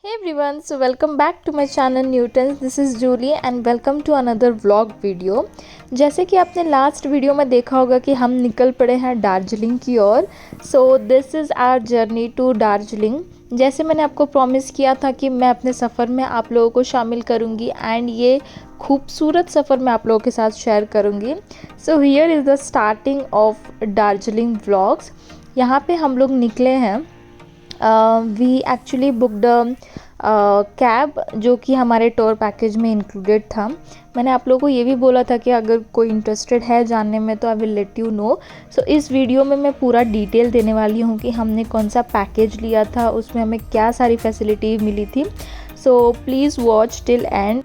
Hey everyone, so welcome back to my channel Newtons. This is Julie and welcome to another vlog video. जैसे कि आपने last video में देखा होगा कि हम निकल पड़े हैं दार्जिलिंग की ओर. So this is our journey to Darjeeling. जैसे मैंने आपको प्रॉमिस किया था कि मैं अपने सफ़र में आप लोगों को शामिल करूंगी एंड ये खूबसूरत सफ़र मैं आप लोगों के साथ शेयर करूंगी. So here is the starting of Darjeeling vlogs. यहाँ पे हम लोग निकले हैं. वी एक्चुअली बुकड कैब जो कि हमारे टूर पैकेज में इंक्लूडेड था. मैंने आप लोगों को ये भी बोला था कि अगर कोई इंटरेस्टेड है जानने में तो I will let you know. So इस वीडियो में मैं पूरा डिटेल देने वाली हूँ कि हमने कौन सा पैकेज लिया था, उसमें हमें क्या सारी फैसिलिटी मिली थी. So please watch till and.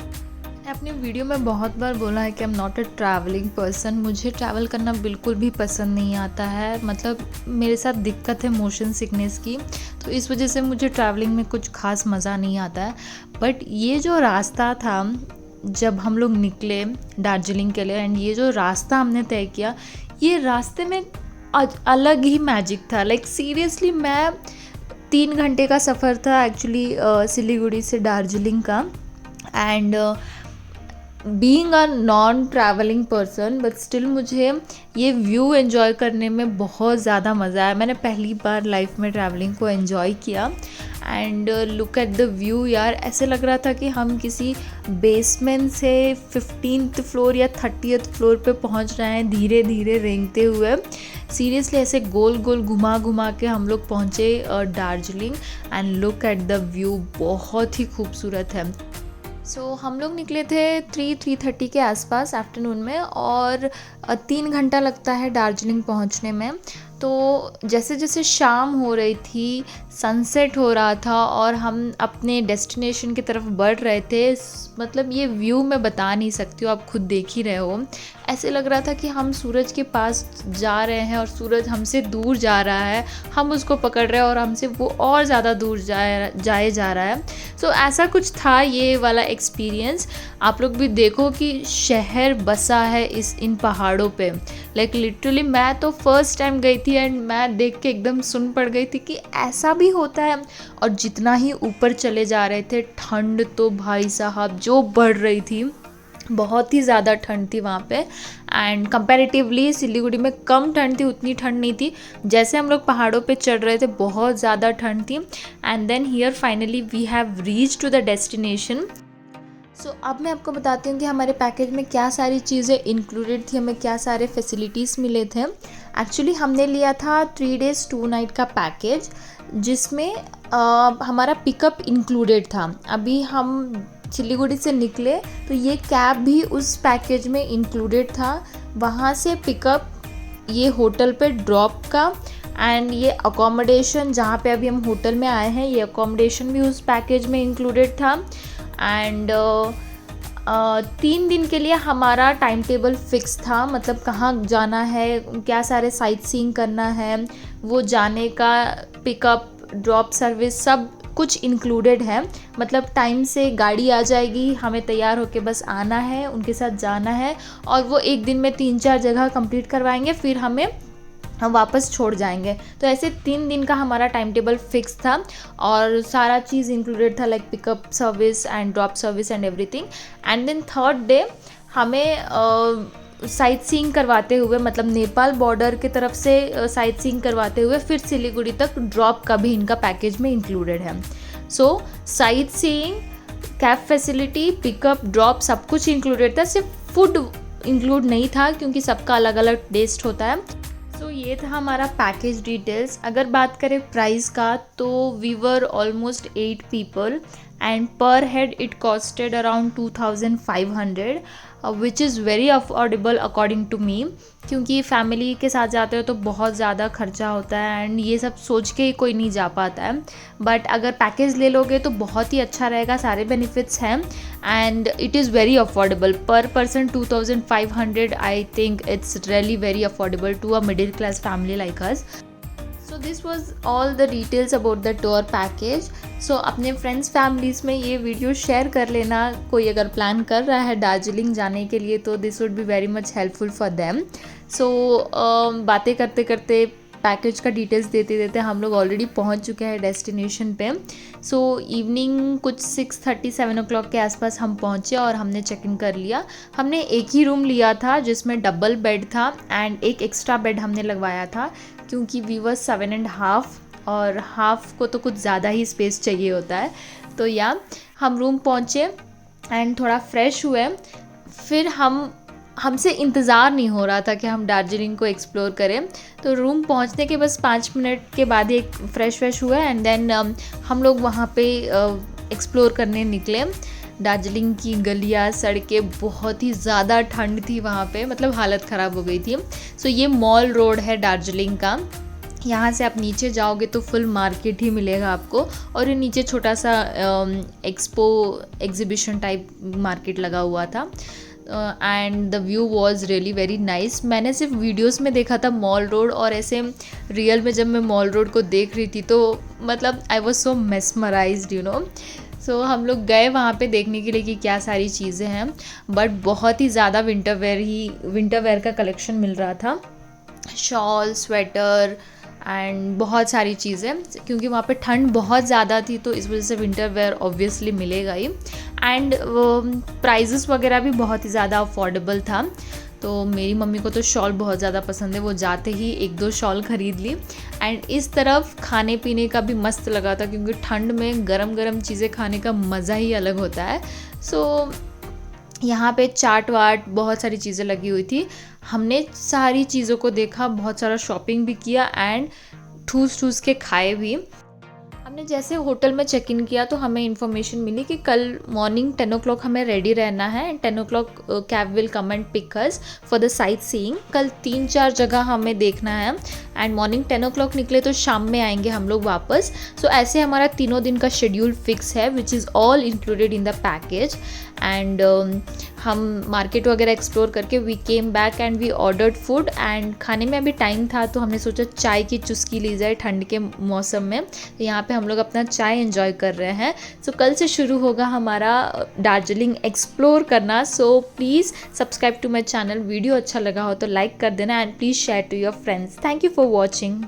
अपनी वीडियो में बहुत बार बोला है कि I am not a travelling person. मुझे ट्रैवल करना बिल्कुल भी पसंद नहीं आता है. मतलब मेरे साथ दिक्कत है मोशन सिकनेस की, तो इस वजह से मुझे ट्रैवलिंग में कुछ खास मज़ा नहीं आता है. बट ये जो रास्ता था जब हम लोग निकले दार्जिलिंग के लिए एंड ये जो रास्ता हमने तय किया, ये रास्ते में अलग ही मैजिक था. लाइक सीरियसली मैं 3 घंटे का सफ़र था एक्चुअली सिलीगुड़ी से दार्जिलिंग का. And being a non travelling person but still मुझे ये व्यू एंजॉय करने में बहुत ज़्यादा मज़ा आया. मैंने पहली बार लाइफ में ट्रैवलिंग को एंजॉय किया. And look at the view यार, ऐसे लग रहा था कि हम किसी बेसमेंट से 15th फ्लोर या 30th फ्लोर पे पहुंच रहे हैं धीरे धीरे रेंगते हुए. सीरियसली ऐसे गोल गोल घुमा घुमा के हम लोग पहुँचे Darjeeling. And look at the view, बहुत ही खूबसूरत है. सो हम लोग निकले थे 3:30 के आसपास आफ्टरनून में और 3 घंटा लगता है दार्जिलिंग पहुंचने में. तो जैसे जैसे शाम हो रही थी, सनसेट हो रहा था और हम अपने डेस्टिनेशन की तरफ बढ़ रहे थे. मतलब ये व्यू मैं बता नहीं सकती हूँ, आप खुद देख ही रहे हो. ऐसे लग रहा था कि हम सूरज के पास जा रहे हैं और सूरज हमसे दूर जा रहा है, हम उसको पकड़ रहे हैं और हमसे वो और ज़्यादा दूर जाए जा रहा है. सो ऐसा कुछ था ये वाला एक्सपीरियंस. आप लोग भी देखो कि शहर बसा है इन पहाड़ों पे. लाइक लिटरली मैं तो फर्स्ट टाइम गई थी एंड मैं देख के एकदम सुन पड़ गई थी कि ऐसा भी होता है. और जितना ही ऊपर चले जा रहे थे, ठंड तो भाई साहब जो बढ़ रही थी, बहुत ही ज़्यादा ठंड थी वहाँ पे. एंड कंपैरेटिवली सिलीगुड़ी में कम ठंड थी, उतनी ठंड नहीं थी. जैसे हम लोग पहाड़ों पे चढ़ रहे थे बहुत ज़्यादा ठंड थी. And then here finally we have reach to the destination. So अब मैं आपको बताती हूँ कि हमारे पैकेज में क्या सारी चीज़ें इंक्लूडेड थी, हमें क्या सारे फैसिलिटीज़ मिले थे. एक्चुअली हमने लिया था 3 days 2 night का पैकेज जिसमें हमारा पिकअप इंक्लूडेड था. अभी हम सिलीगुड़ी से निकले तो ये कैब भी उस पैकेज में इंक्लूडेड था. वहाँ से पिकअप, ये होटल पे ड्रॉप का, एंड ये अकोमोडेशन जहाँ पे अभी हम होटल में आए हैं, ये अकोमोडेशन भी उस पैकेज में इंक्लूडेड था. एंड 3 दिन के लिए हमारा टाइम टेबल फिक्स था. मतलब कहाँ जाना है, क्या सारे साइट सीइंग करना है, वो जाने का पिकअप ड्रॉप सर्विस सब कुछ इंक्लूडेड है. मतलब टाइम से गाड़ी आ जाएगी, हमें तैयार होके बस आना है, उनके साथ जाना है और वो एक दिन में 3-4 जगह कंप्लीट करवाएंगे, फिर हम वापस छोड़ जाएंगे. तो ऐसे 3 दिन का हमारा टाइम टेबल फिक्स था और सारा चीज़ इंक्लूडेड था, like pickup service and drop service and everything. And then 3rd day हमें साइट सीइंग करवाते हुए, मतलब नेपाल बॉर्डर की तरफ से साइट सीइंग करवाते हुए फिर सिलीगुड़ी तक ड्रॉप का भी इनका पैकेज में इंक्लूडेड है. So sightseeing, cab facility, pickup, drop सब कुछ इंक्लूडेड था. सिर्फ फूड इंक्लूड नहीं था क्योंकि सबका अलग अलग टेस्ट होता है. तो ये था हमारा पैकेज डिटेल्स. अगर बात करें प्राइस का तो we were almost 8 people and per head it costed around 2500 which is very affordable according to me. क्योंकि फैमिली के साथ जाते हो तो बहुत ज़्यादा खर्चा होता है एंड ये सब सोच के ही कोई नहीं जा पाता है. बट अगर पैकेज ले लोगे तो बहुत ही अच्छा रहेगा, सारे बेनिफिट्स हैं and it is very affordable. Per person 2500, I think it's really very affordable to a middle class family like us. So this was all the details about the tour package. So अपने friends families में ये video share कर लेना. कोई अगर plan कर रहा है दार्जिलिंग जाने के लिए तो this would be very much helpful for them. So बातें करते करते पैकेज का डिटेल्स देते देते हम लोग ऑलरेडी पहुंच चुके हैं डेस्टिनेशन पे। सो इवनिंग कुछ 6:30-7 ओ क्लॉक के आसपास हम पहुंचे और हमने चेक इन कर लिया। हमने एक ही रूम लिया था जिसमें डबल बेड था एंड एक एक्स्ट्रा बेड हमने लगवाया था, क्योंकि वी वर 7.5 और हाफ को तो कुछ ज़्यादा ही स्पेस चाहिए होता है। तो या हम रूम पहुँचे एंड थोड़ा फ्रेश हुए। फिर हमसे इंतज़ार नहीं हो रहा था कि हम दार्जिलिंग को एक्सप्लोर करें, तो रूम पहुंचने के बस 5 मिनट के बाद ही फ्रेश हुए एंड देन हम लोग वहाँ पे एक्सप्लोर करने निकले। दार्जिलिंग की गलियाँ सड़कें, बहुत ही ज़्यादा ठंड थी वहाँ पे, मतलब हालत ख़राब हो गई थी। सो ये मॉल रोड है दार्जिलिंग का। यहाँ से आप नीचे जाओगे तो फुल मार्केट ही मिलेगा आपको, और ये नीचे छोटा सा एग्जीबिशन टाइप मार्केट लगा हुआ था and the view was really very nice. मैंने सिर्फ वीडियोस में देखा था मॉल रोड, और ऐसे रियल में जब मैं मॉल रोड को देख रही थी तो मतलब I was so mesmerised, you know. So हम लोग गए वहाँ पे देखने के लिए कि क्या सारी चीज़ें हैं, बट बहुत ही ज़्यादा विंटर वेयर का कलेक्शन मिल रहा था, शॉल, स्वेटर एंड बहुत सारी चीज़ें, क्योंकि वहाँ पे ठंड बहुत ज़्यादा थी तो इस वजह से विंटर वेयर ऑब्वियसली मिलेगा ही। एंड प्राइजेस वगैरह भी बहुत ही ज़्यादा अफोर्डेबल था। तो मेरी मम्मी को तो शॉल बहुत ज़्यादा पसंद है, वो जाते ही 1-2 शॉल ख़रीद ली। एंड इस तरफ खाने पीने का भी मस्त लगा था, क्योंकि ठंड में गरम गरम चीज़ें खाने का मज़ा ही अलग होता है। सो यहाँ पे चाट वाट बहुत सारी चीज़ें लगी हुई थी। हमने सारी चीज़ों को देखा, बहुत सारा शॉपिंग भी किया एंड ठूस के खाए भी। हमने जैसे होटल में चेक इन किया तो हमें इन्फॉर्मेशन मिली कि कल मॉर्निंग 10 o'clock हमें रेडी रहना है and 10 o'clock cab will come and pick us for the sightseeing. कल 3-4 जगह हमें देखना है एंड मॉर्निंग 10 o'clock निकले तो शाम में आएंगे हम लोग वापस। सो ऐसे हमारा 3 दिन का शेड्यूल फिक्स है, which is all included in the package. And हम मार्केट वगैरह एक्सप्लोर करके we came back and we ordered food. And खाने में अभी टाइम था तो हमने सोचा चाय की चुस्की ली जाए ठंड के मौसम में। तो यहाँ पे हम लोग अपना चाय एंजॉय कर रहे हैं। सो कल से शुरू होगा हमारा दार्जिलिंग एक्सप्लोर करना। So please subscribe to my channel. Video अच्छा लगा हो तो लाइक कर देना and please share to your friends. Thank you for watching.